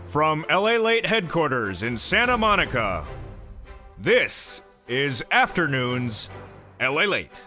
From LALATE headquarters in Santa Monica, this is Afternoons LALATE.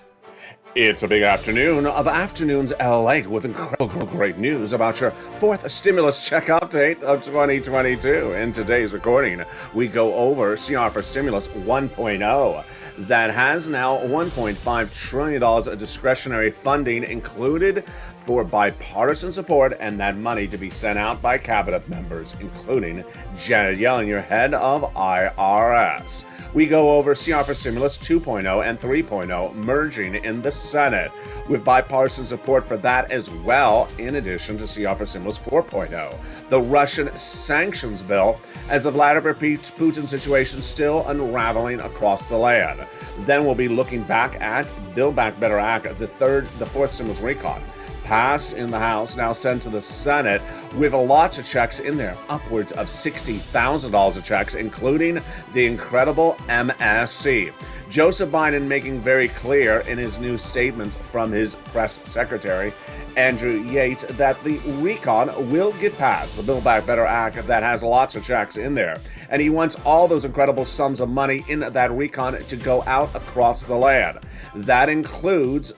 It's a big afternoon of Afternoons LALATE with incredible great news about your fourth stimulus check update of 2022. In today's recording, we go over CR for Stimulus 1.0. That has now $1.5 trillion of discretionary funding included for bipartisan support, and that money to be sent out by cabinet members, including Janet Yellen, your head of IRS. We go over CR for Stimulus 2.0 and 3.0 merging in the Senate, with bipartisan support for that as well, in addition to CR for Stimulus 4.0. The Russian sanctions bill, as the Vladimir Putin situation still unraveling across the land. Then we'll be looking back at Build Back Better Act, the fourth stimulus recon. Passed in the House, now sent to the Senate, with lots of checks in there, upwards of $60,000 of checks, including the incredible MSC. Joseph Biden making very clear in his new statements from his press secretary, Andrew Yates, that the recon will get passed, the Build Back Better Act that has lots of checks in there. And he wants all those incredible sums of money in that recon to go out across the land. That includes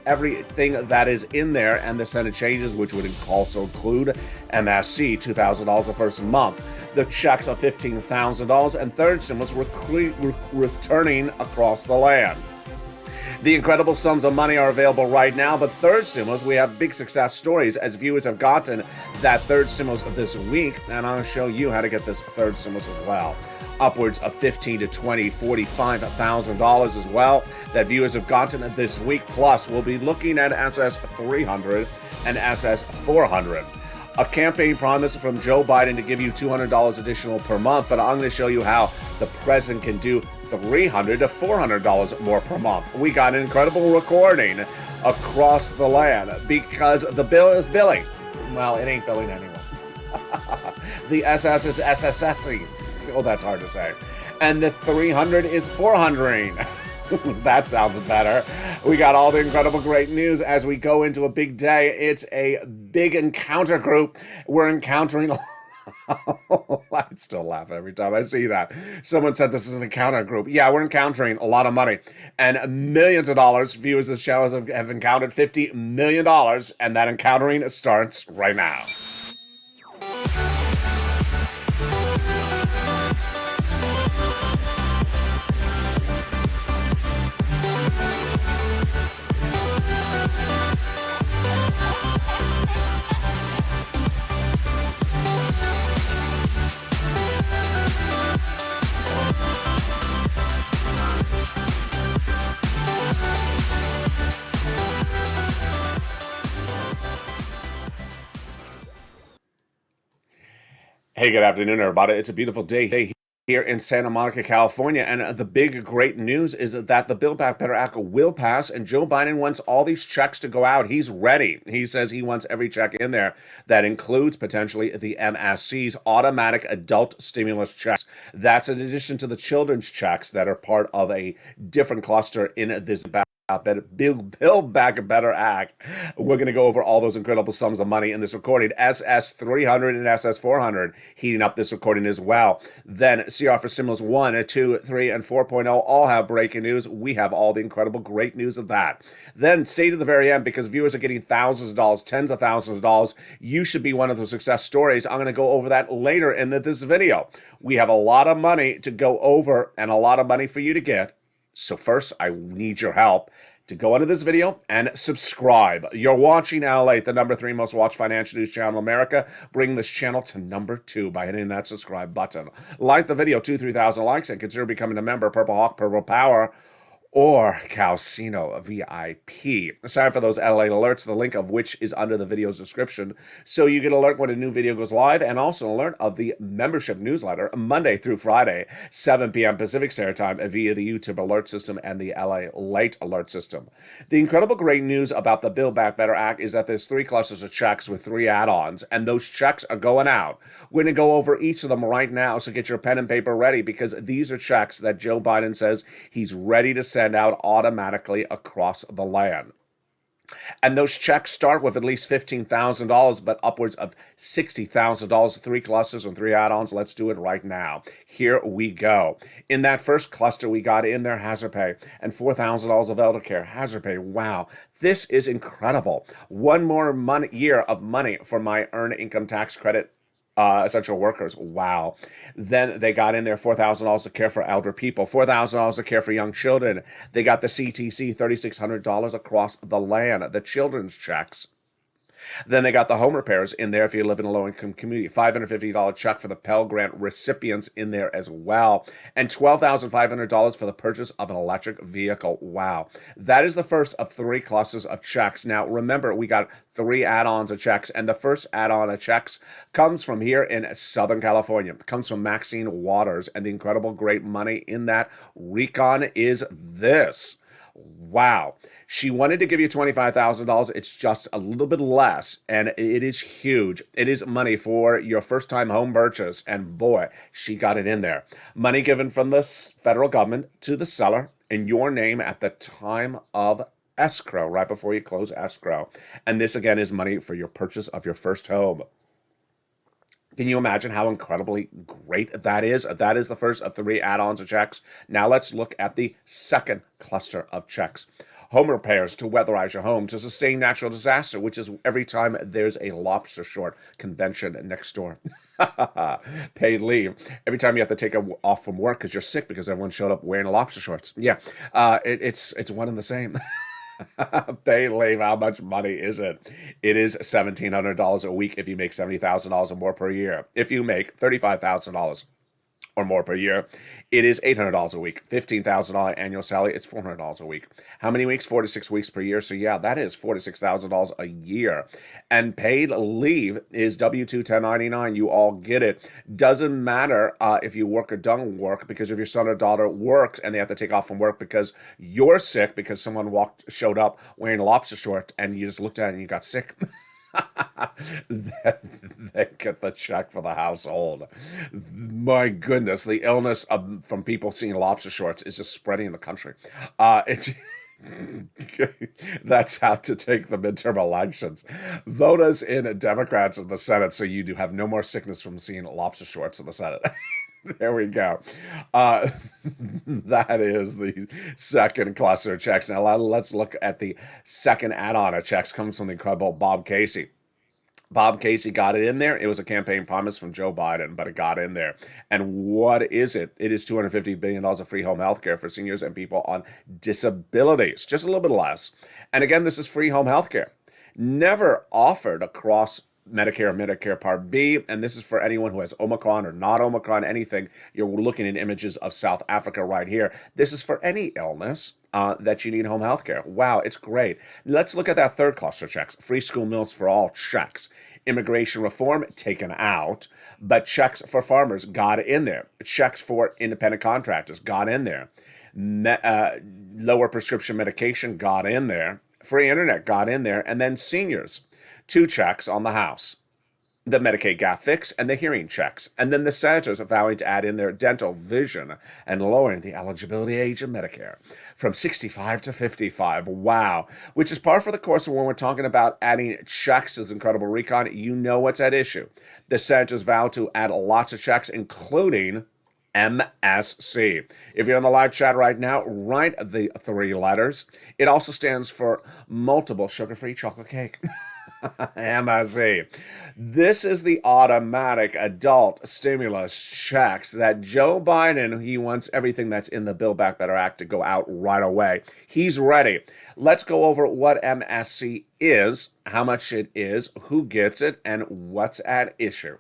everything that is in there and the Senate changes, which would also include MSC, $2,000 the first month, the checks of $15,000, and third stimulus returning across the land. The incredible sums of money are available right now, but third stimulus, we have big success stories as viewers have gotten that third stimulus this week, and I'll show you how to get this third stimulus as well. Upwards of $15,000 to $20,000, $45,000 as well that viewers have gotten this week. Plus, we'll be looking at SS 300 and SS 400. A campaign promise from Joe Biden to give you $200 additional per month, but I'm going to show you how the president can do $300 to $400 more per month. We got an incredible recording across the land because the bill is billing. Well, it ain't billing anymore. The SS is SSSing. Oh, that's hard to say. And the 300 is 400. That sounds better. We got all the incredible great news as we go into a big day. It's a big encounter group. We're encountering I still laugh every time I see that. Someone said this is an encounter group. Yeah, we're encountering a lot of money and millions of dollars. Viewers of the shows have encountered $50 million, and that encountering starts right now. Hey, good afternoon, everybody. It's a beautiful day here in Santa Monica, California, and the big great news is that the Build Back Better Act will pass, and Joe Biden wants all these checks to go out. He's ready. He says he wants every check in there. That includes potentially the MSC's automatic adult stimulus checks. That's in addition to the children's checks that are part of a different cluster in this Build Back Better Act. We're going to go over all those incredible sums of money in this recording. SS 300 and SS 400 heating up this recording as well. Then CR for Stimulus 1, 2, 3, and 4.0 all have breaking news. We have all the incredible great news of that. Then stay to the very end because viewers are getting thousands of dollars, tens of thousands of dollars. You should be one of those success stories. I'm going to go over that later in this video. We have a lot of money to go over and a lot of money for you to get. So first, I need your help to go into this video and subscribe. You're watching LALATE, the #3 most watched financial news channel in America. Bring this channel to #2 by hitting that subscribe button. Like the video, 2,000-3,000 likes, and consider becoming a member. Purple Hawk, Purple Power, or Calcino VIP. Sign up for those LALATE alerts, the link of which is under the video's description, so you get an alert when a new video goes live, and also an alert of the membership newsletter Monday through Friday, 7 p.m. Pacific Standard Time via the YouTube alert system and the LALATE alert system. The incredible great news about the Build Back Better Act is that there's 3 clusters of checks with 3 add-ons, and those checks are going out. We're going to go over each of them right now, so get your pen and paper ready, because these are checks that Joe Biden says he's ready to send out automatically across the land. And those checks start with at least $15,000, but upwards of $60,000. Three clusters and three add-ons. Let's do it right now. Here we go. In that first cluster, we got in there hazard pay and $4,000 of elder care. Hazard pay, wow. This is incredible. One more year of money for my earned income tax credit essential workers. Wow. Then they got in there $4,000 to care for elder people, $4,000 to care for young children. They got the CTC, $3,600 across the land, the children's checks. Then they got the home repairs in there if you live in a low-income community. $550 check for the Pell Grant recipients in there as well. And $12,500 for the purchase of an electric vehicle. Wow. That is the first of three clusters of checks. Now, remember, we got three add-ons of checks, and the first add-on of checks comes from here in Southern California. It comes from Maxine Waters, and the incredible great money in that recon is this. Wow. She wanted to give you $25,000. It's just a little bit less, and it is huge. It is money for your first-time home purchase, and boy, she got it in there. Money given from the federal government to the seller in your name at the time of escrow, right before you close escrow. And this, again, is money for your purchase of your first home. Can you imagine how incredibly great that is? That is the first of three add-ons of checks. Now let's look at the second cluster of checks. Home repairs to weatherize your home, to sustain natural disaster, which is every time there's a lobster short convention next door. Paid leave. Every time you have to take off from work because you're sick because everyone showed up wearing lobster shorts. Yeah, it's one and the same. Paid leave, how much money is it? It is $1,700 a week if you make $70,000 or more per year. If you make $35,000 or more per year, it is $800 a week. $15,000 annual salary, it's $400 a week. How many weeks? 4 to 6 weeks per year. So yeah, that is $46,000 a year. And paid leave is W-2 1099. You all get it. Doesn't matter if you work or don't work, because if your son or daughter works and they have to take off from work because you're sick because someone showed up wearing a lobster short and you just looked at it and you got sick. They get the check for the household. My goodness, the illness from people seeing lobster shorts is just spreading in the country. That's how to take the midterm elections. Vote us in Democrats in the Senate so you do have no more sickness from seeing lobster shorts in the Senate. There we go. That is the second cluster of checks. Now let's look at the second add-on of checks. Comes from the incredible Bob Casey. Bob Casey got it in there. It was a campaign promise from Joe Biden, but it got in there. And what is it? It is $250 billion of free home health care for seniors and people on disabilities. Just a little bit less. And again, this is free home health care. Never offered across Medicare or Medicare Part B, and this is for anyone who has Omicron or not Omicron, anything. You're looking at images of South Africa right here. This is for any illness that you need home health care. Wow, it's great. Let's look at that third cluster of checks. Free school meals for all, checks. Immigration reform, taken out, but checks for farmers got in there. Checks for independent contractors got in there. Lower prescription medication got in there. Free internet got in there, and then seniors. 2 checks on the House, the Medicaid gap fix and the hearing checks. And then the senators are vowing to add in their dental, vision, and lowering the eligibility age of Medicare from 65 to 55. Wow. Which is par for the course when we're talking about adding checks as incredible recon. You know what's at issue. The senators vow to add lots of checks, including MSC. If you're on the live chat right now, write the 3 letters. It also stands for multiple sugar-free chocolate cake. MSC. This is the automatic adult stimulus checks that Joe Biden, he wants everything that's in the Build Back Better Act to go out right away. He's ready. Let's go over what MSC is, how much it is, who gets it, and what's at issue.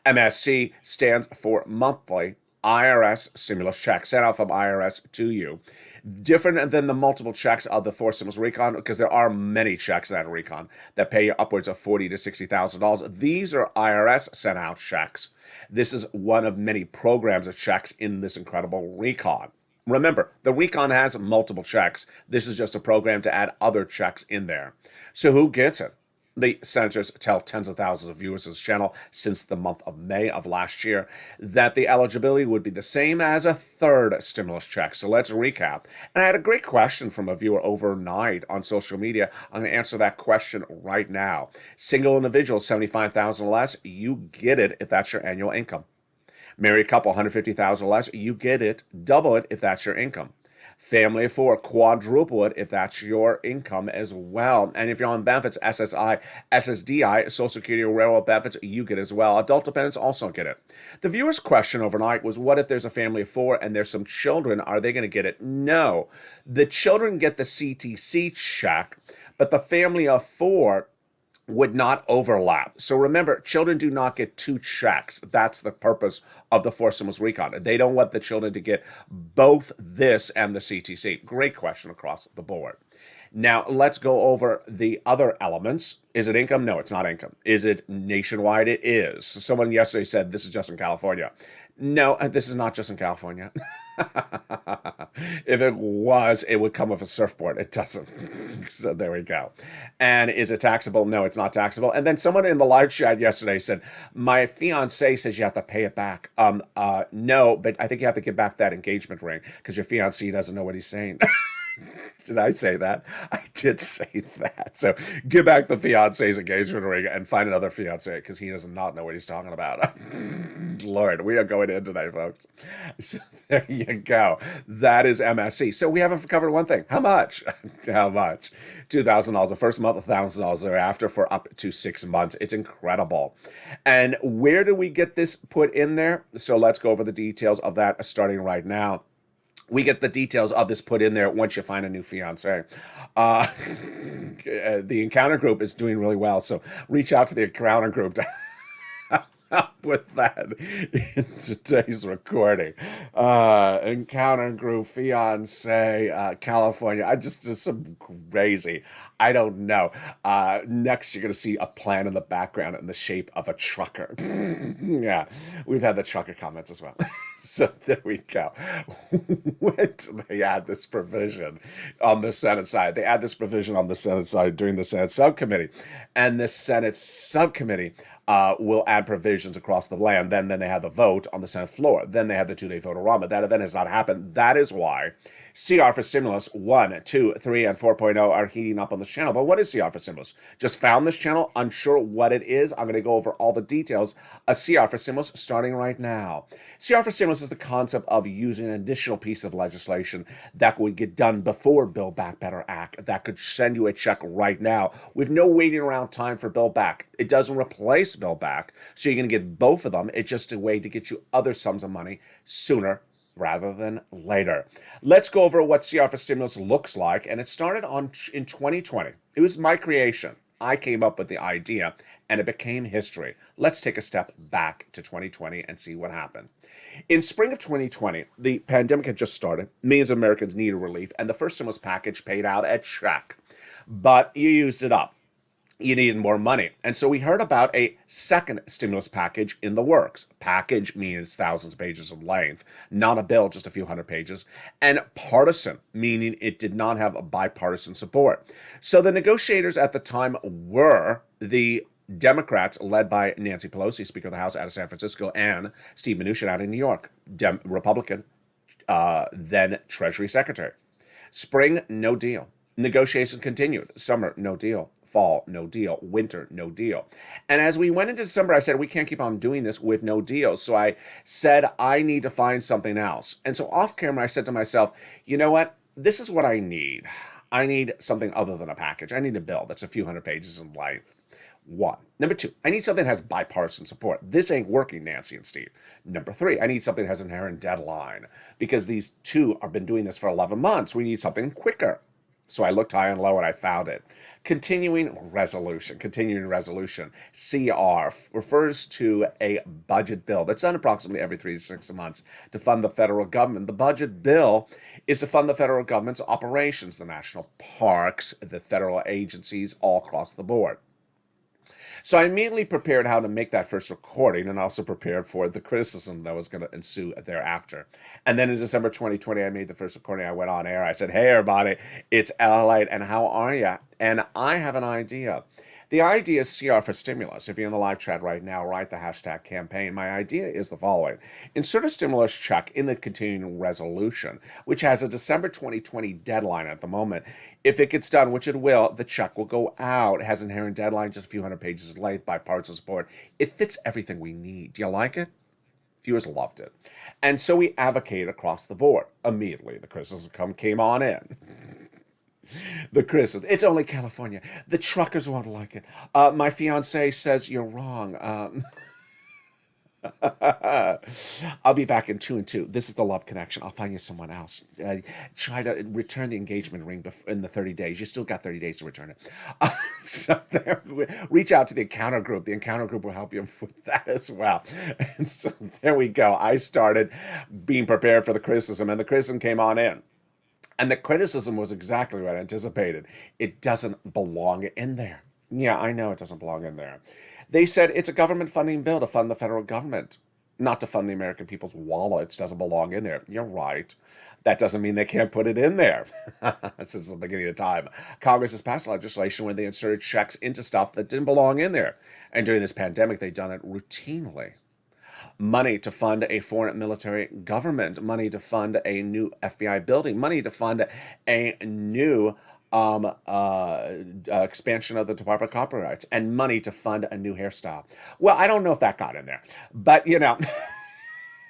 MSC stands for monthly IRS stimulus check sent out from IRS to you. Different than the multiple checks of the 4 stimulus recon, because there are many checks that recon that pay you upwards of $40,000 to $60,000. These are IRS sent out checks. This is one of many programs of checks in this incredible recon. Remember, the recon has multiple checks. This is just a program to add other checks in there. So who gets it? The senators tell tens of thousands of viewers of this channel since the month of May of last year that the eligibility would be the same as a third stimulus check. So let's recap. And I had a great question from a viewer overnight on social media. I'm going to answer that question right now. Single individual, 75,000 or less, you get it if that's your annual income. Married couple, 150,000 or less, you get it. Double it if that's your income. Family of four, quadruple it if that's your income as well. And if you're on benefits, SSI, SSDI, Social Security or railroad benefits, you get as well. Adult dependents also get it. The viewer's question overnight was, what if there's a family of four and there's some children? Are they going to get it? No. The children get the CTC check, but the family of four would not overlap. So remember, children do not get two checks. That's the purpose of the forced stimulus recon. They don't want the children to get both this and the CTC. Great question across the board. Now, let's go over the other elements. Is it income? No, it's not income. Is it nationwide? It is. Someone yesterday said this is just in California. No, this is not just in California. If it was, it would come with a surfboard. It doesn't. So there we go. And is it taxable? No, it's not taxable. And then someone in the live chat yesterday said, my fiance says you have to pay it back. No, but I think you have to give back that engagement ring because your fiance doesn't know what he's saying. Did I say that? I did say that. So give back the fiance's engagement ring and find another fiance because he does not know what he's talking about. Lord, we are going in today, folks. So there you go. That is MSC. So we haven't covered one thing. How much? How much? $2,000 the first month, $1,000 thereafter for up to 6 months. It's incredible. And where do we get this put in there? So let's go over the details of that starting right now. We get the details of this put in there once you find a new fiance. The encounter group is doing really well, so reach out to the encounter group to help with that in today's recording. Encounter group, fiance, California. I just some crazy. I don't know. Next, you're going to see a plan in the background in the shape of a trucker. Yeah, we've had the trucker comments as well. So there we go. When they add this provision on the Senate side, they add this provision on the Senate side during the Senate subcommittee, and the Senate subcommittee will add provisions across the land. Then they have the vote on the Senate floor. Then they have the two-day vote-a-rama. That event has not happened. That is why CR for Stimulus 1, 2, 3, and 4.0 are heating up on this channel. But what is CR for Stimulus? Just found this channel, unsure what it is. I'm going to go over all the details of CR for Stimulus starting right now. CR for Stimulus is the concept of using an additional piece of legislation that would get done before Build Back Better Act that could send you a check right now with no waiting around time for Build Back. It doesn't replace Build Back, so you're going to get both of them. It's just a way to get you other sums of money sooner rather than later. Let's go over what CR for Stimulus looks like, and it started in 2020. It was my creation. I came up with the idea, and it became history. Let's take a step back to 2020 and see what happened. In spring of 2020, the pandemic had just started. Millions of Americans needed relief, and the first stimulus package paid out a check. But you used it up. You needed more money. And so we heard about a second stimulus package in the works. Package means thousands of pages in length, not a bill, just a few hundred pages. And partisan, meaning it did not have a bipartisan support. So the negotiators at the time were the Democrats led by Nancy Pelosi, Speaker of the House out of San Francisco, and Steve Mnuchin out of New York, Republican, then Treasury Secretary. Spring, no deal. Negotiations continued. Summer, no deal. Fall, no deal. Winter, no deal. And as we went into December, I said, we can't keep on doing this with no deals. So I said, I need to find something else. And so off camera, I said to myself, you know what? This is what I need. I need something other than a package. I need a bill that's a few hundred pages in length. One. Number two, I need something that has bipartisan support. This ain't working, Nancy and Steve. Number three, I need something that has an inherent deadline because these two have been doing this for 11 months. We need something quicker. So I looked high and low and I found it. Continuing resolution. CR refers to a budget bill that's done approximately every 3 to 6 months to fund the federal government. The budget bill is to fund the federal government's operations, the national parks, the federal agencies all across the board. So I immediately prepared how to make that first recording and also prepared for the criticism that was going to ensue thereafter. And then in December 2020, I made the first recording. I went on air. I said, hey, everybody, it's LALATE, and how are you? And I have an idea. The idea is CR for stimulus. If you're in the live chat right now, write the hashtag campaign. My idea is the following. Insert a stimulus check in the continuing resolution, which has a December 2020 deadline at the moment. If it gets done, which it will, the check will go out. It has an inherent deadline, just a few hundred pages in length, bipartisan support. It fits everything we need. Do you like it? Viewers loved it. And so we advocate across the board. Immediately, the criticism came on in. The criticism, it's only California. The truckers won't like it. My fiance says you're wrong. I'll be back in 2 and 2. This is the love connection. I'll find you someone else. Try to return the engagement ring in the 30 days. You still got 30 days to return it. So there, reach out to the encounter group. The encounter group will help you with that as well. And so there we go. I started being prepared for the criticism, and the criticism came on in. And the criticism was exactly what I anticipated. It doesn't belong in there. Yeah, I know it doesn't belong in there. They said it's a government funding bill to fund the federal government, not to fund the American people's wallets. Doesn't belong in there. You're right. That doesn't mean they can't put it in there. Since the beginning of time, Congress has passed legislation where they inserted checks into stuff that didn't belong in there. And during this pandemic, they've done it routinely. Money to fund a foreign military government, money to fund a new FBI building, money to fund a new expansion of the Department of Copyrights, and money to fund a new hairstyle. Well, I don't know if that got in there, but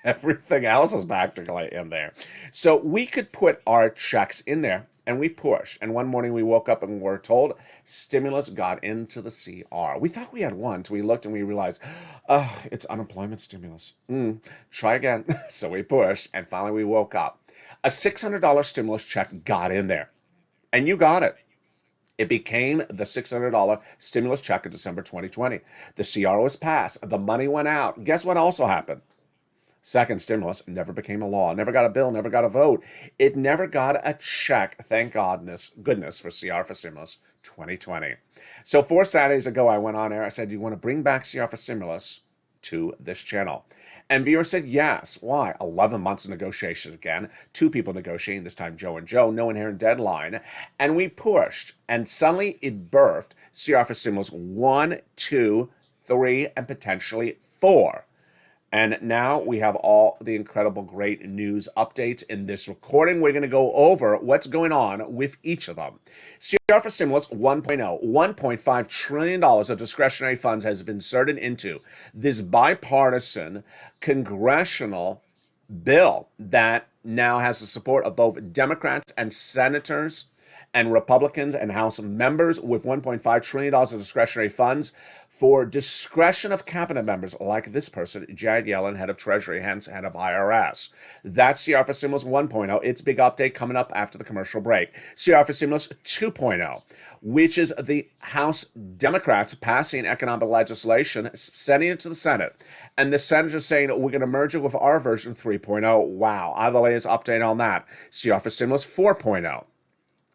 everything else is practically in there. So we could put our checks in there, and we pushed. And one morning we woke up and were told stimulus got into the CR. We thought we had one, so we looked and we realized, it's unemployment stimulus. Try again. So we pushed, and finally we woke up. A $600 stimulus check got in there, and you got it. It became the $600 stimulus check in December 2020. The CR was passed. The money went out. Guess what also happened? Second stimulus never became a law, never got a bill, never got a vote. It never got a check, thank goodness for CR for Stimulus 2020. So 4 Saturdays ago, I went on air. I said, do you want to bring back CR for Stimulus to this channel? And viewers said yes. Why? 11 months of negotiations again. 2 people negotiating, this time Joe and Joe, no inherent deadline. And we pushed, and suddenly it birthed CR for Stimulus 1, 2, 3, and potentially 4. And now we have all the incredible great news updates in this recording. We're going to go over what's going on with each of them. CR for Stimulus 1.0, $1.5 trillion of discretionary funds has been inserted into this bipartisan congressional bill that now has the support of both Democrats and senators and Republicans and House members, with $1.5 trillion of discretionary funds for discretion of cabinet members like this person, Janet Yellen, head of Treasury, hence head of IRS. That's CR for Stimulus 1.0. Its big update coming up after the commercial break. CR for Stimulus 2.0, which is the House Democrats passing economic legislation, sending it to the Senate. And the senators saying, we're going to merge it with our version 3.0. Wow, I have the latest update on that. CR for Stimulus 4.0.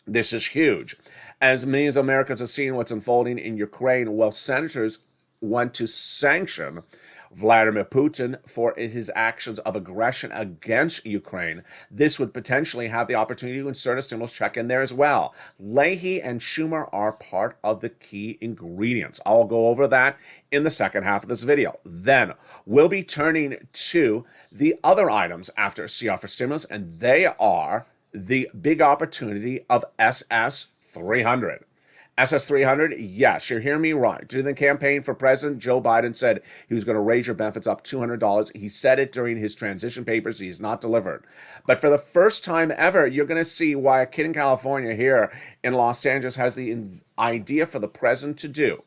This is huge. As millions of Americans are seeing what's unfolding in Ukraine, well, senators want to sanction Vladimir Putin for his actions of aggression against Ukraine. This would potentially have the opportunity to insert a stimulus check in there as well. Leahy and Schumer are part of the key ingredients. I'll go over that in the second half of this video. Then we'll be turning to the other items after CR for Stimulus, and they are the big opportunity of SS300. SS300, yes, you're hearing me right. During the campaign for president, Joe Biden said he was going to raise your benefits up $200. He said it during his transition papers. He's not delivered. But for the first time ever, you're going to see why a kid in California here in Los Angeles has the idea for the president to do.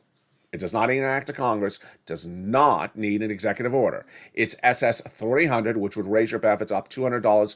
It does not need an act of Congress, does not need an executive order. It's SS300, which would raise your benefits up $200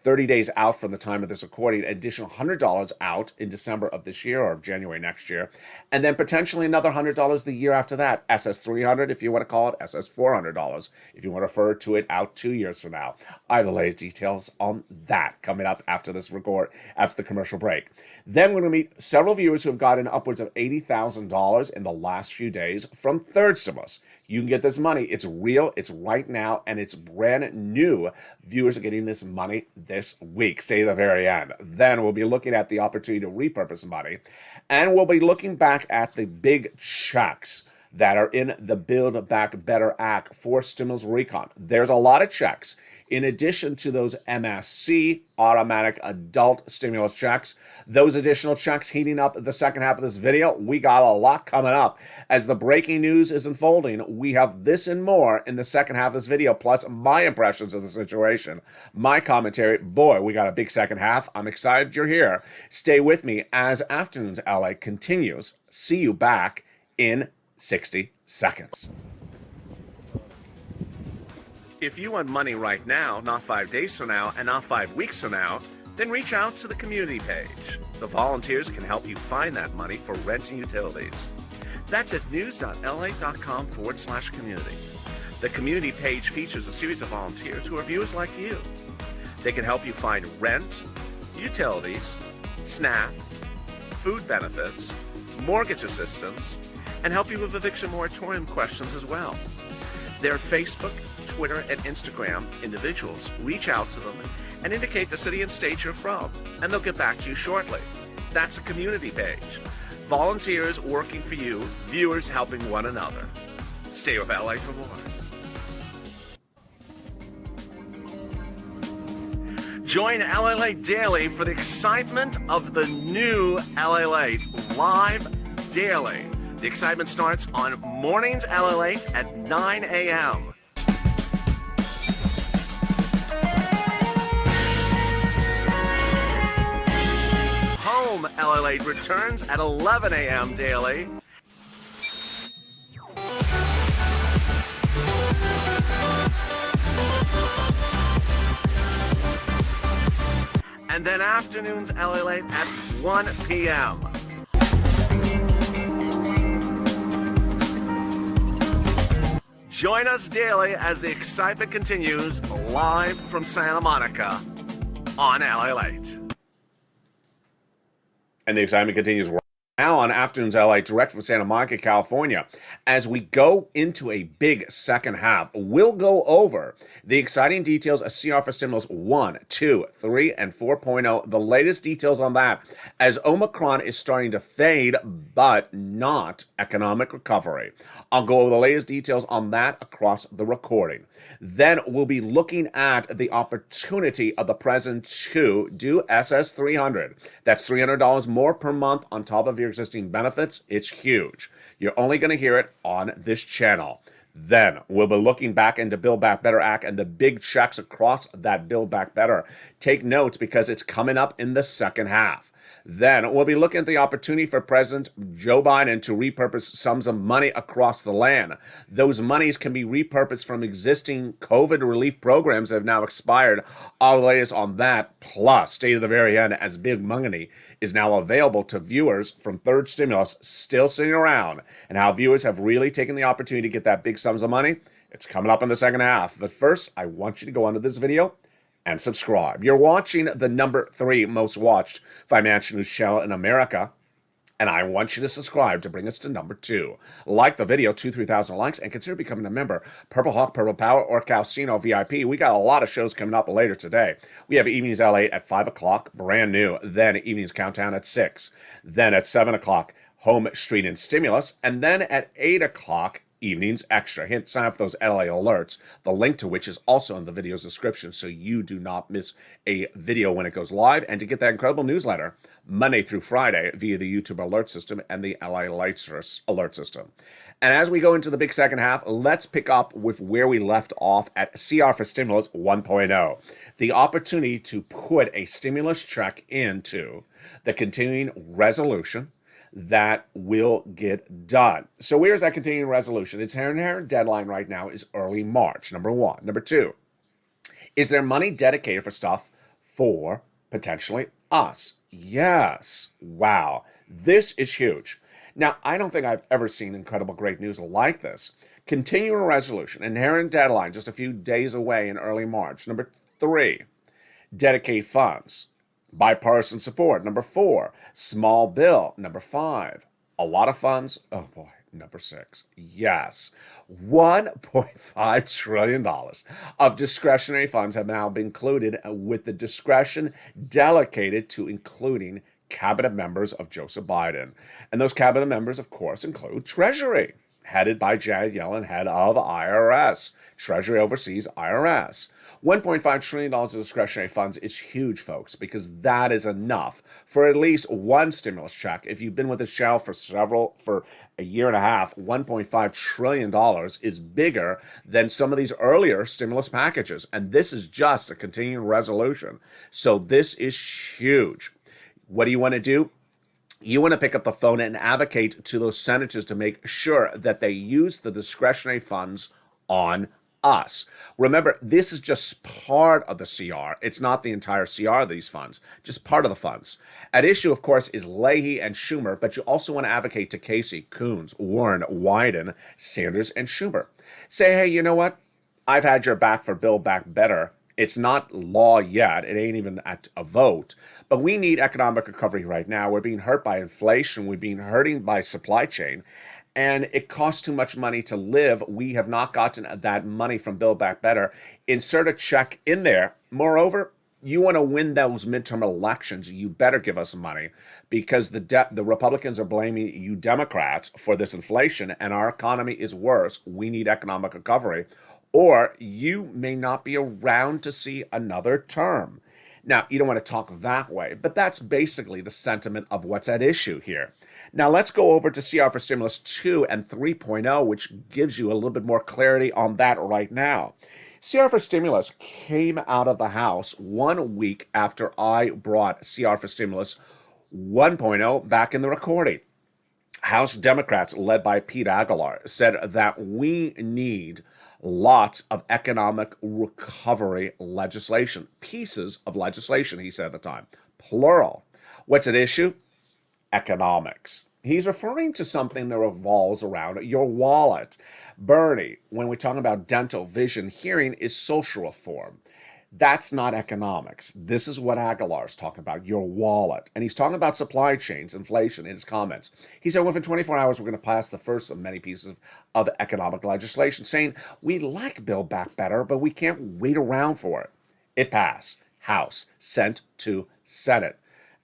30 days out from the time of this recording, an additional $100 out in December of this year or January next year, and then potentially another $100 the year after that. SS300, if you want to call it, SS400, if you want to refer to it out 2 years from now. I have the latest details on that coming up after this record, after the commercial break. Then we're going to meet several viewers who have gotten upwards of $80,000 in the last few days from third stimulus. You can get this money. It's real, it's right now, and it's brand new. Viewers are getting this money this week. Stay to the very end. Then we'll be looking at the opportunity to repurpose money, and we'll be looking back at the big checks that are in the Build Back Better Act for stimulus recon. There's a lot of checks. In addition to those MSC, automatic adult stimulus checks, those additional checks heating up the second half of this video, we got a lot coming up. As the breaking news is unfolding, we have this and more in the second half of this video, plus my impressions of the situation, my commentary. Boy, we got a big second half. I'm excited you're here. Stay with me as Afternoons LA continues. See you back in 60 seconds. If you want money right now, not 5 days from now, and not 5 weeks from now, then reach out to the community page. The volunteers can help you find that money for rent and utilities. That's at news.la.com/community. The community page features a series of volunteers who are viewers like you. They can help you find rent, utilities, SNAP, food benefits, mortgage assistance, and help you with eviction moratorium questions as well. Their Facebook, Twitter, and Instagram individuals reach out to them and indicate the city and state you're from, and they'll get back to you shortly. That's a community page. Volunteers working for you, viewers helping one another. Stay with LA for more. Join LALATE Daily for the excitement of the new LALATE live daily. The excitement starts on mornings LALATE at 9 a.m. Home LALATE returns at 11 a.m. daily. And then Afternoons LALATE at 1 p.m. Join us daily as the excitement continues live from Santa Monica on LALATE. And the excitement continues right now on Afternoons LA, direct from Santa Monica, California. As we go into a big second half, we'll go over the exciting details of CR for Stimulus 1, 2, 3, and 4.0. The latest details on that as Omicron is starting to fade, but not economic recovery. I'll go over the latest details on that across the recording. Then we'll be looking at the opportunity of the president to do SS 300. That's $300 more per month on top of your existing benefits. It's huge. You're only going to hear it on this channel. Then we'll be looking back into Build Back Better Act and the big checks across that Build Back Better. Take notes because it's coming up in the second half. Then we'll be looking at the opportunity for President Joe Biden to repurpose sums of money across the land. Those monies can be repurposed from existing COVID relief programs that have now expired. All the latest on that, plus stay to the very end as big money is now available to viewers from third stimulus still sitting around, and how viewers have really taken the opportunity to get that big sums of money. It's coming up in the second half. But first, I want you to go onto this video and subscribe. You're watching the number 3 most watched financial news channel in America, and I want you to subscribe to bring us to number 2. Like the video, 3,000 likes, and consider becoming a member. Purple Hawk, Purple Power, or Calcino VIP. We got a lot of shows coming up later today. We have Evenings LA at 5 o'clock, brand new. Then Evenings Countdown at 6. Then at 7 o'clock, Home Street and Stimulus. And then at 8 o'clock, Evenings Extra. Hint, sign up for those LA alerts, the link to which is also in the video's description so you do not miss a video when it goes live, and to get that incredible newsletter Monday through Friday via the YouTube alert system and the LA Lights alert system. And as we go into the big second half, let's pick up with where we left off at CR for Stimulus 1.0. The opportunity to put a stimulus check into the continuing resolution that will get done. So where's that continuing resolution? Its inherent deadline right now is early March, number 1. Number 2, is there money dedicated for stuff for potentially us? Yes. Wow. This is huge. Now, I don't think I've ever seen incredible great news like this. Continuing resolution, inherent deadline just a few days away in early March. Number 3, dedicate funds. Bipartisan support. Number 4, small bill. Number 5, a lot of funds. Oh boy, Number 6, yes, $1.5 trillion of discretionary funds have now been included with the discretion delegated to including cabinet members of Joseph Biden. And those cabinet members, of course, include Treasury, headed by Janet Yellen, head of IRS. Treasury oversees IRS. $1.5 trillion of discretionary funds is huge, folks, because that is enough for at least one stimulus check. If you've been with this channel for a year and a half, $1.5 trillion is bigger than some of these earlier stimulus packages. And this is just a continuing resolution. So this is huge. What do you want to do? You want to pick up the phone and advocate to those senators to make sure that they use the discretionary funds on us. Remember, this is just part of the CR. It's not the entire CR of these funds, just part of the funds. At issue, of course, is Leahy and Schumer, but you also want to advocate to Casey, Coons, Warren, Wyden, Sanders, and Schumer. Say, hey, you know what? I've had your back for Build Back Better. It's not law yet. It ain't even at a vote. But we need economic recovery right now. We're being hurt by inflation. We're being hurting by supply chain. And it costs too much money to live. We have not gotten that money from Build Back Better. Insert a check in there. Moreover, you want to win those midterm elections, you better give us money, because the Republicans are blaming you Democrats for this inflation, and our economy is worse. We need economic recovery, or you may not be around to see another term. Now, you don't want to talk that way, but that's basically the sentiment of what's at issue here. Now, let's go over to CR for Stimulus 2 and 3.0, which gives you a little bit more clarity on that right now. CR for Stimulus came out of the House 1 week after I brought CR for Stimulus 1.0 back in the recording. House Democrats, led by Pete Aguilar, said that we need lots of economic recovery legislation. Pieces of legislation, he said at the time. Plural. What's at issue? Economics. He's referring to something that revolves around your wallet. Bernie, when we're talking about dental, vision, hearing, is social reform. That's not economics. This is what Aguilar's talking about, your wallet. And he's talking about supply chains, inflation in his comments. He said, within 24 hours, we're going to pass the first of many pieces of economic legislation, saying we like Build Back Better, but we can't wait around for it. It passed. House, sent to Senate.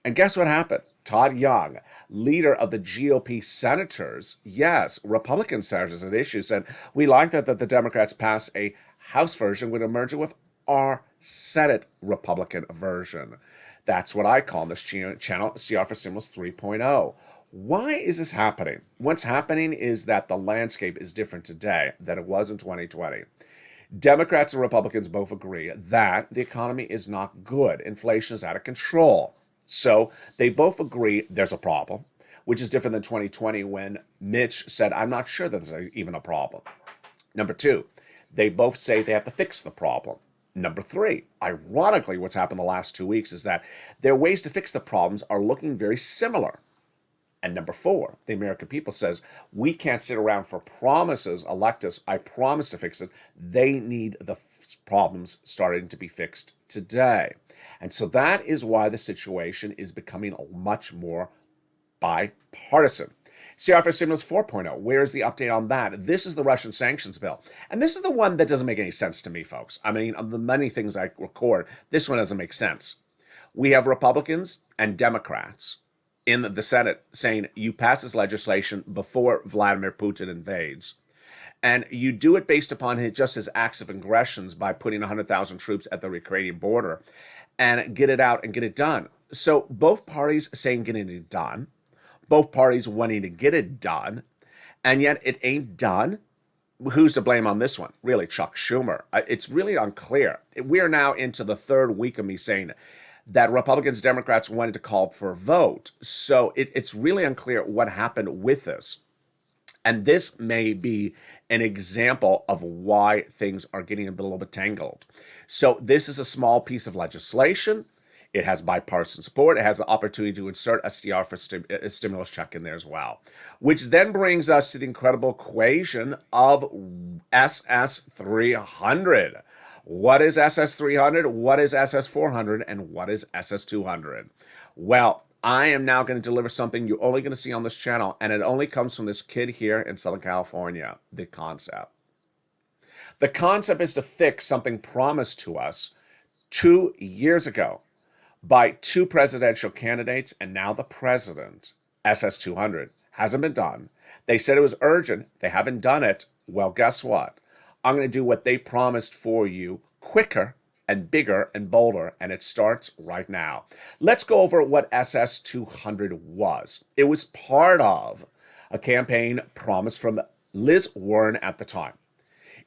And guess what happened? Todd Young, leader of the GOP senators, yes, Republican senators at issue, said, we like that the Democrats pass a House version with a merger with our Senate Republican version. That's what I call this channel CR for Stimulus 3.0. Why is this happening? What's happening is that the landscape is different today than it was in 2020. Democrats and Republicans both agree that the economy is not good. Inflation is out of control. So they both agree there's a problem, which is different than 2020 when Mitch said, I'm not sure that there's even a problem. Number 2, they both say they have to fix the problem. Number 3, ironically, what's happened the last 2 weeks is that their ways to fix the problems are looking very similar. And number 4, the American people says, we can't sit around for promises, elect us, I promise to fix it. They need the problems starting to be fixed today. And so that is why the situation is becoming much more bipartisan. CR for Stimulus 4.0, where's the update on that? This is the Russian sanctions bill. And this is the one that doesn't make any sense to me, folks. I mean, of the many things I record, this one doesn't make sense. We have Republicans and Democrats in the Senate saying you pass this legislation before Vladimir Putin invades. And you do it based upon just his acts of aggressions by putting 100,000 troops at the Ukrainian border and get it out and get it done. So both parties saying getting it done, both parties wanting to get it done, and yet it ain't done. Who's to blame on this one? Really, Chuck Schumer. It's really unclear. We are now into the third week of me saying that Republicans, Democrats wanted to call for a vote. So it's really unclear what happened with this. And this may be an example of why things are getting a little bit tangled. So this is a small piece of legislation. It has bipartisan support. It has the opportunity to insert a CR for a stimulus check in there as well, which then brings us to the incredible equation of SS300. What is SS300? What is SS400? And what is SS200? Well, I am now going to deliver something you're only going to see on this channel, and it only comes from this kid here in Southern California. The concept. The concept is to fix something promised to us 2 years ago by two presidential candidates and now the president. SS200 hasn't been done. They said it was urgent. They haven't done it. Well, guess what? I'm going to do what they promised for you quicker and bigger and bolder, and it starts right now. Let's go over what SS200 was. It was part of a campaign promise from Liz Warren at the time.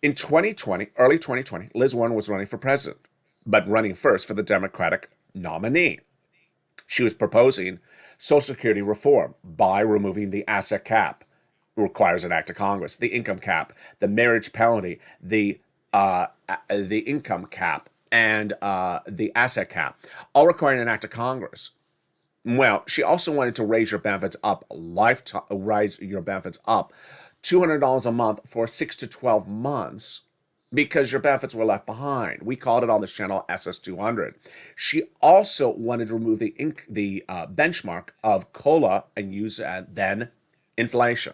In 2020, early 2020, Liz Warren was running for president, but running first for the Democratic nominee. She was proposing Social Security reform by removing the asset cap, requires an act of Congress, the income cap, the marriage penalty, the income cap, and the asset cap, all requiring an act of Congress. Well, she also wanted to raise your benefits up, raise your benefits up $200 a month for 6 to 12 months because your benefits were left behind. We called it on this channel SS200. She also wanted to remove the benchmark of COLA and use then inflation.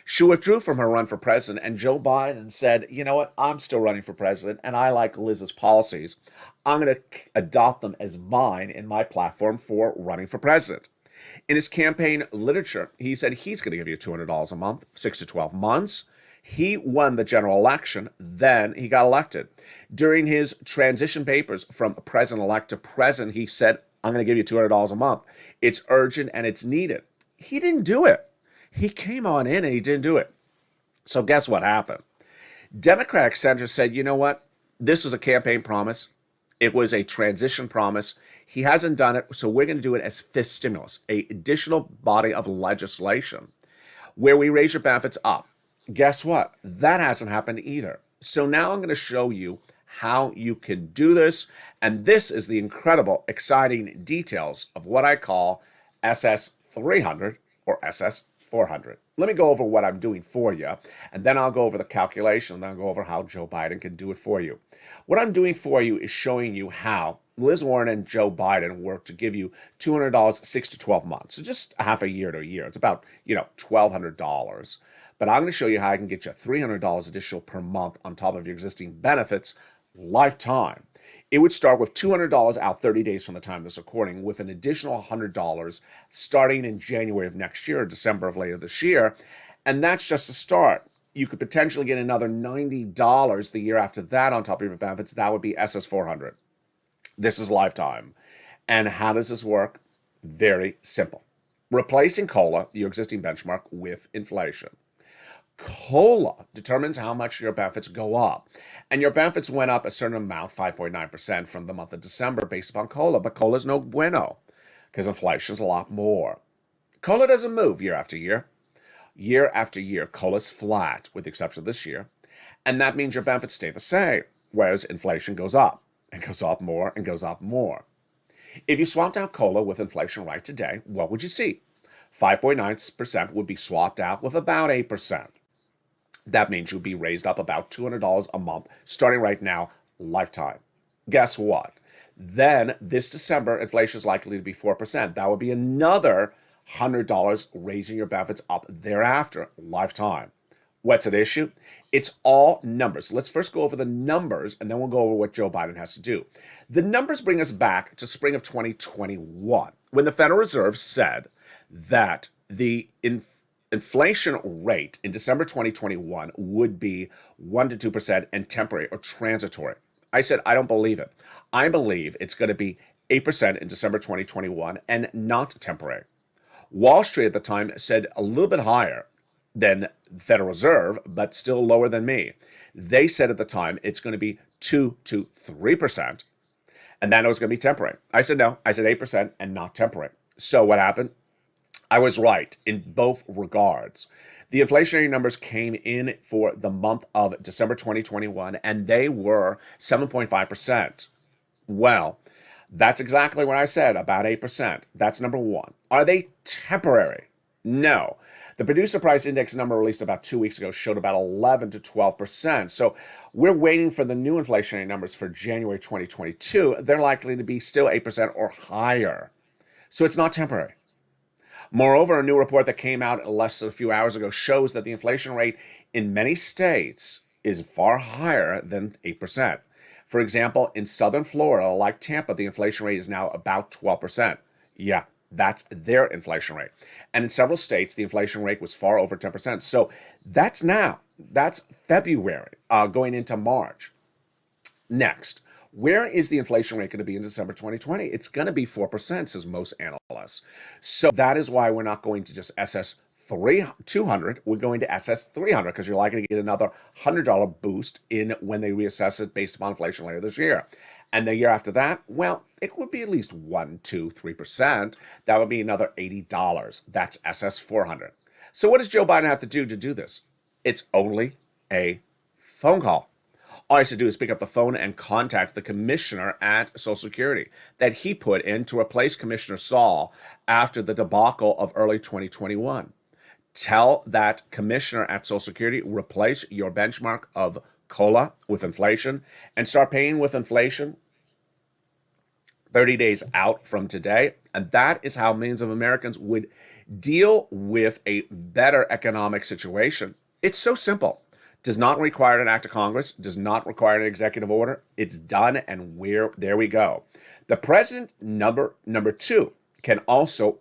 She withdrew from her run for president, and Joe Biden said, you know what, I'm still running for president, and I like Liz's policies. I'm going to adopt them as mine in my platform for running for president. In his campaign literature, he said he's going to give you $200 a month, 6 to 12 months. He won the general election, then he got elected. During his transition papers from president-elect to president, he said, I'm going to give you $200 a month. It's urgent and it's needed. He didn't do it. He came on in and he didn't do it. So guess what happened? Democratic senators said, you know what? This was a campaign promise. It was a transition promise. He hasn't done it, so we're going to do it as fifth stimulus, an additional body of legislation where we raise your benefits up. Guess what? That hasn't happened either. So now I'm going to show you how you can do this. And this is the incredible, exciting details of what I call SS300 or SS400. Let me go over what I'm doing for you, and then I'll go over the calculation, and then I'll go over how Joe Biden can do it for you. What I'm doing for you is showing you how Liz Warren and Joe Biden work to give you $200, 6 to 12 months. So just half a year to a year. It's about, $1,200. But I'm going to show you how I can get you $300 additional per month on top of your existing benefits lifetime. It would start with $200 out 30 days from the time of this recording, with an additional $100 starting in January of next year or December of later this year. And that's just a start. You could potentially get another $90 the year after that on top of your benefits. That would be SS400. This is lifetime. And how does this work? Very simple. Replacing COLA, your existing benchmark, with inflation. COLA determines how much your benefits go up. And your benefits went up a certain amount, 5.9% from the month of December based upon COLA. But COLA is no bueno because inflation is a lot more. COLA doesn't move year after year. Year after year, COLA is flat with the exception of this year. And that means your benefits stay the same, whereas inflation goes up and goes up more and goes up more. If you swapped out COLA with inflation right today, what would you see? 5.9% would be swapped out with about 8%. That means you'd be raised up about $200 a month, starting right now, lifetime. Guess what? Then this December, inflation is likely to be 4%. That would be another $100 raising your benefits up thereafter, lifetime. What's at issue? It's all numbers. Let's first go over the numbers, and then we'll go over what Joe Biden has to do. The numbers bring us back to spring of 2021, when the Federal Reserve said that the inflation rate in December 2021 would be 1 to 2% and temporary or transitory. I said, I don't believe it. I believe it's going to be 8% in December 2021 and not temporary. Wall Street at the time said a little bit higher than the Federal Reserve, but still lower than me. They said at the time it's going to be 2 to 3%, and that it was going to be temporary. I said no. I said 8% and not temporary. So what happened? I was right in both regards. The inflationary numbers came in for the month of December 2021, and they were 7.5%. Well, that's exactly what I said, about 8%. That's number one. Are they temporary? No. The producer price index number released about 2 weeks ago showed about 11 to 12%. So we're waiting for the new inflationary numbers for January 2022. They're likely to be still 8% or higher. So it's not temporary. Moreover, a new report that came out less than a few hours ago shows that the inflation rate in many states is far higher than 8%. For example, in southern Florida, like Tampa, the inflation rate is now about 12%. Yeah, that's their inflation rate. And in several states, the inflation rate was far over 10%. So that's now. That's February, going into March. Next, where is the inflation rate going to be in December 2020? It's going to be 4%, says most analysts. So that is why we're not going to just SS 200. We're going to SS 300 because you're likely to get another $100 boost in when they reassess it based upon inflation later this year. And the year after that, well, it would be at least 1, 2, 3%. That would be another $80. That's SS 400. So what does Joe Biden have to do this? It's only a phone call. All he has to do is pick up the phone and contact the commissioner at Social Security that he put in to replace Commissioner Saul after the debacle of early 2021. Tell that commissioner at Social Security, replace your benchmark of COLA with inflation and start paying with inflation 30 days out from today. And that is how millions of Americans would deal with a better economic situation. It's so simple. Does not require an act of Congress, does not require an executive order. It's done, and there we go. The president, number two, can also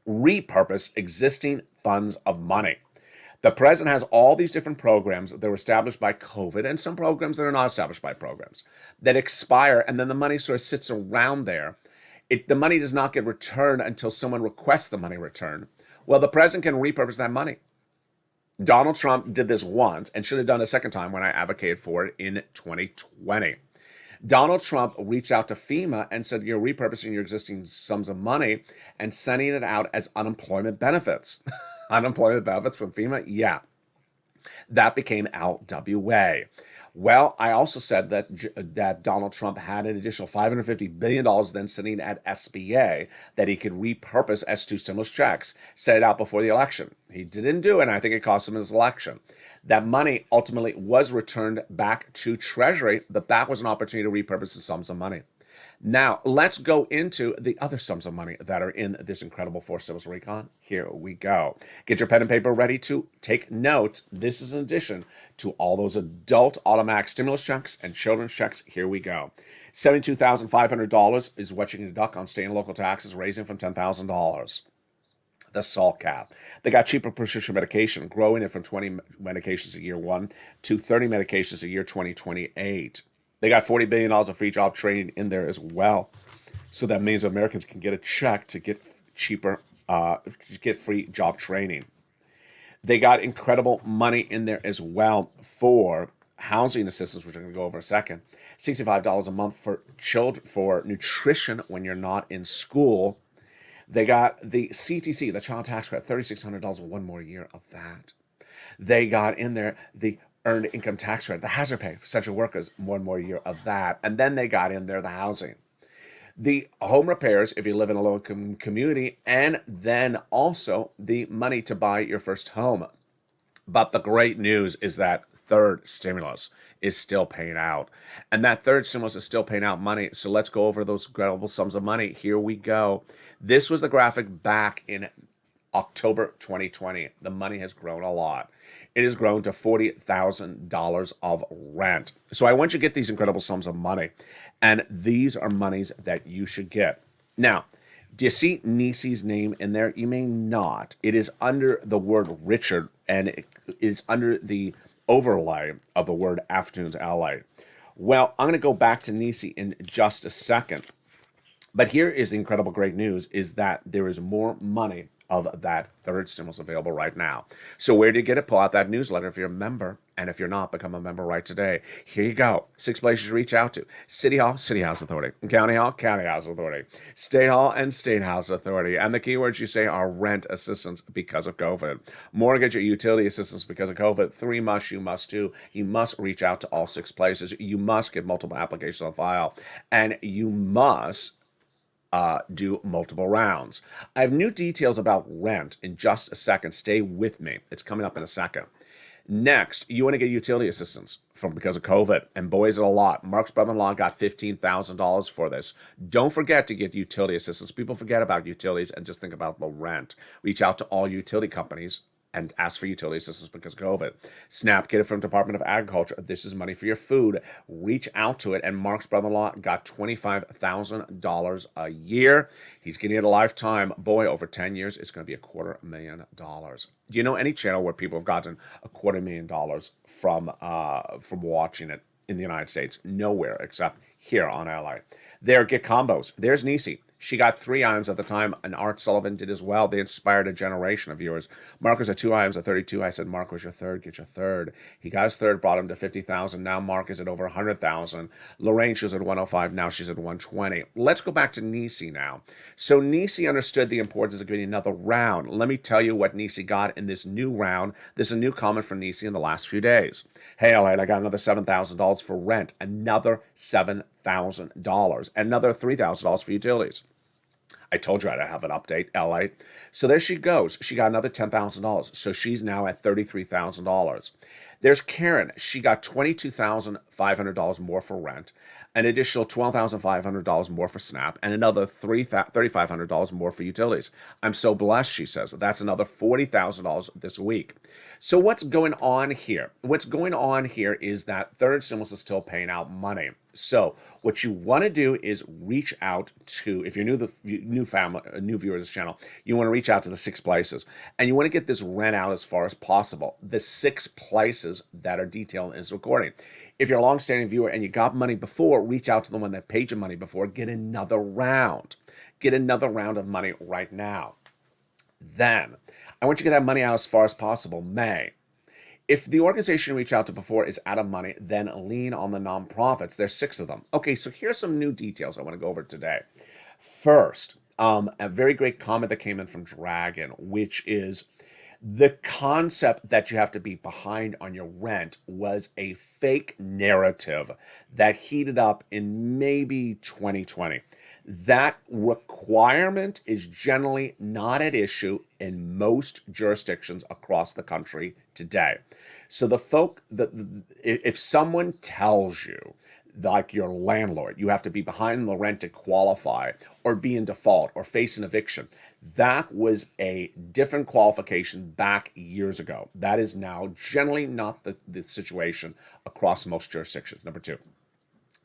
repurpose existing funds of money. The president has all these different programs that were established by COVID and some programs that are not established by programs that expire, and then the money sort of sits around there. The money does not get returned until someone requests the money returned. Well, the president can repurpose that money. Donald Trump did this once and should have done a second time when I advocated for it in 2020. Donald Trump reached out to FEMA and said, you're repurposing your existing sums of money and sending it out as unemployment benefits. Unemployment benefits from FEMA? Yeah. That became LWA. Well, I also said that Donald Trump had an additional $550 billion then sitting at SBA that he could repurpose as 2 stimulus checks, set it out before the election. He didn't do it, and I think it cost him his election. That money ultimately was returned back to Treasury, but that was an opportunity to repurpose the sums of money. Now, let's go into the other sums of money that are in this incredible forced stimulus recon. Here we go. Get your pen and paper ready to take notes. This is in addition to all those adult automatic stimulus checks and children's checks. Here we go. $72,500 is what you can deduct on state and local taxes, raising from $10,000. The SALT cap. They got cheaper prescription medication, growing it from 20 medications a year 1 to 30 medications a year 2028. They got $40 billion of free job training in there as well. So that means Americans can get a check to get cheaper, get free job training. They got incredible money in there as well for housing assistance, which I'm going to go over in a second. $65 a month for children, for nutrition when you're not in school. They got the CTC, the child tax credit, $3,600, 1 more year of that. They got in there the earned income tax credit, the hazard pay for essential workers, 1 more year of that. And then they got in there the housing, the home repairs if you live in a low-income community, and then also the money to buy your first home. But the great news is that third stimulus is still paying out. And that third stimulus is still paying out money. So let's go over those incredible sums of money. Here we go. This was the graphic back in October 2020. The money has grown a lot. It has grown to $40,000 of rent. So I want you to get these incredible sums of money. And these are monies that you should get. Now, do you see Nisi's name in there? You may not. It is under the word Richard, and it is under the overlay of the word Afternoons LA. Well, I'm going to go back to Nisi in just a second. But here is the incredible great news, is that there is more money of that third stimulus available right now. So where do you get it? Pull out that newsletter if you're a member. And if you're not, become a member right today. Here you go. 6 places to reach out to. City Hall, City House Authority. County Hall, County House Authority. State Hall and State House Authority. And the keywords you say are rent assistance because of COVID. Mortgage or utility assistance because of COVID. 3 must, you must do. You must reach out to all 6 places. You must get multiple applications on file. And you must do multiple rounds. I have new details about rent in just a second. Stay with me. It's coming up in a second. Next, you want to get utility assistance because of COVID, and boy, is it a lot. Mark's brother-in-law got $15,000 for this. Don't forget to get utility assistance. People forget about utilities and just think about the rent. Reach out to all utility companies and ask for utility assistance because of COVID. SNAP, get it from Department of Agriculture. This is money for your food. Reach out to it. And Mark's brother-in-law got $25,000 a year. He's getting it a lifetime. Boy, over 10 years, it's going to be $250,000. Do you know any channel where people have gotten $250,000 from watching it in the United States? Nowhere except here on LA. There, get combos. There's Nisi. She got 3 items at the time, and Art Sullivan did as well. They inspired a generation of viewers. Mark was at 2 items at 32. I said, Mark was your third, get your third. He got his third, brought him to 50,000. Now Mark is at over 100,000. Lorraine, she was at 105. Now she's at 120. Let's go back to Nisi now. So Nisi understood the importance of getting another round. Let me tell you what Nisi got in this new round. This is a new comment from Nisi in the last few days. Hey, LA, I got another $7,000 for rent. Another $7,000. Another $3,000 for utilities. I told you I'd have an update, LA. So there she goes. She got another $10,000. So she's now at $33,000. There's Karen. She got $22,500 more for rent, an additional $12,500 more for SNAP, and another $3,500 more for utilities. I'm so blessed, she says. That's another $40,000 this week. So what's going on here? What's going on here is that third stimulus is still paying out money. So what you want to do is reach out to, if you're new viewer of this channel, you want to reach out to the 6 places, and you want to get this rent out as far as possible. The 6 places that are detailed in this recording. If you're a long-standing viewer and you got money before, reach out to the one that paid you money before. Get another round. Get another round of money right now. Then, I want you to get that money out as far as possible. May. If the organization you reach out to before is out of money, then lean on the nonprofits. There's 6 of them. Okay, so here's some new details I want to go over today. First, a very great comment that came in from Dragon, which is the concept that you have to be behind on your rent was a fake narrative that heated up in maybe 2020. That requirement is generally not at issue in most jurisdictions across the country today. So if someone tells you, like your landlord, you have to be behind the rent to qualify, or be in default, or face an eviction, that was a different qualification back years ago. That is now generally not the situation across most jurisdictions. Number 2,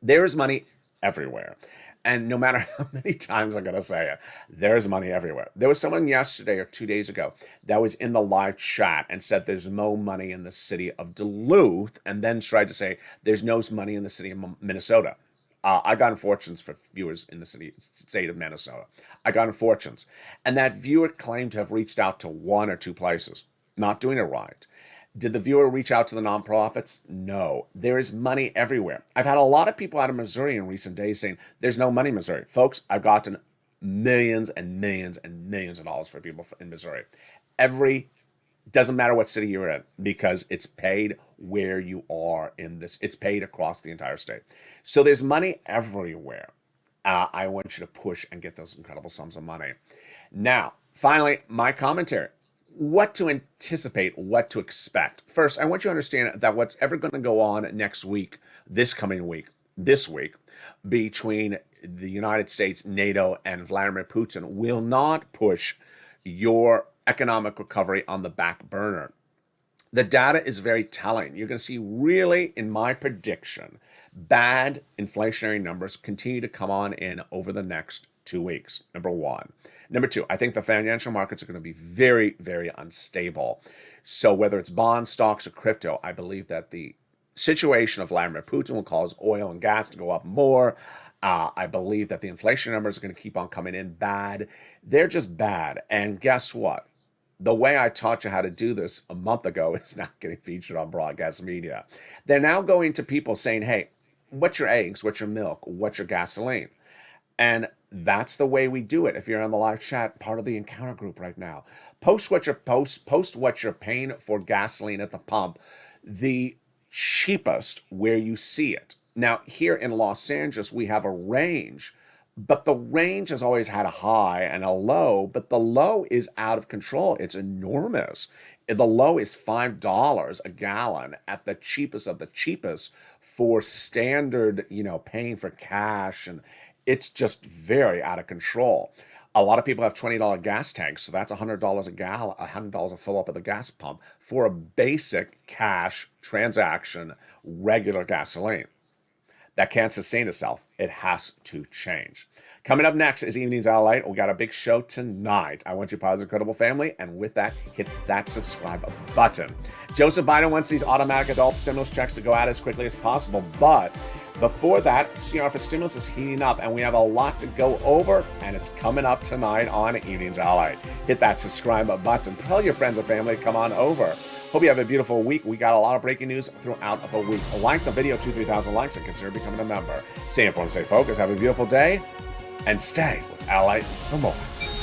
there is money everywhere. And no matter how many times I'm going to say it, there's money everywhere. There was someone yesterday or 2 days ago that was in the live chat and said there's no money in the city of Duluth, and then tried to say there's no money in the city of Minnesota. I got fortunes for viewers in the state of Minnesota. I got fortunes. And that viewer claimed to have reached out to 1 or 2 places, not doing it right. Did the viewer reach out to the nonprofits? No. There is money everywhere. I've had a lot of people out of Missouri in recent days saying, there's no money in Missouri. Folks, I've gotten millions and millions and millions of dollars for people in Missouri. Doesn't matter what city you're in, because it's paid where you are in this. It's paid across the entire state. So there's money everywhere. I want you to push and get those incredible sums of money. Now, finally, my commentary. What to anticipate, what to expect. First, I want you to understand that what's ever going to go on next week, this week, between the United States, NATO, and Vladimir Putin will not push your economic recovery on the back burner. The data is very telling. You're going to see really, in my prediction, bad inflationary numbers continue to come on in over the next 2 weeks, number 1. Number 2, I think the financial markets are going to be very, very unstable. So whether it's bonds, stocks, or crypto, I believe that the situation of Vladimir Putin will cause oil and gas to go up more. I believe that the inflation numbers are going to keep on coming in bad. They're just bad. And guess what? The way I taught you how to do this a month ago is not getting featured on broadcast media. They're now going to people saying, hey, what's your eggs? What's your milk? What's your gasoline? And that's the way we do it. If you're on the live chat, part of the encounter group right now, post what you're paying for gasoline at the pump, the cheapest where you see it. Now, here in Los Angeles, we have a range but the range has always had a high and a low, but the low is out of control. It's enormous. The low is $5 a gallon at the cheapest of the cheapest for standard, paying for cash. And it's just very out of control. A lot of people have $20 gas tanks, so that's $100 a gallon, $100 a fill up at the gas pump for a basic cash transaction, regular gasoline. That can't sustain itself. It has to change. Coming up next is Evenings LALATE. We got a big show tonight. I want you part of the incredible family, and with that, hit that subscribe button. Joseph Biden wants these automatic adult stimulus checks to go out as quickly as possible, but before that, CR for stimulus is heating up, and we have a lot to go over, and it's coming up tonight on Evenings LALATE. Hit that subscribe button. Tell your friends and family to come on over. Hope you have a beautiful week. We got a lot of breaking news throughout the week. Like the video, 2,000-3,000 likes, and consider becoming a member. Stay informed, stay focused, have a beautiful day, and stay with LALATE for more.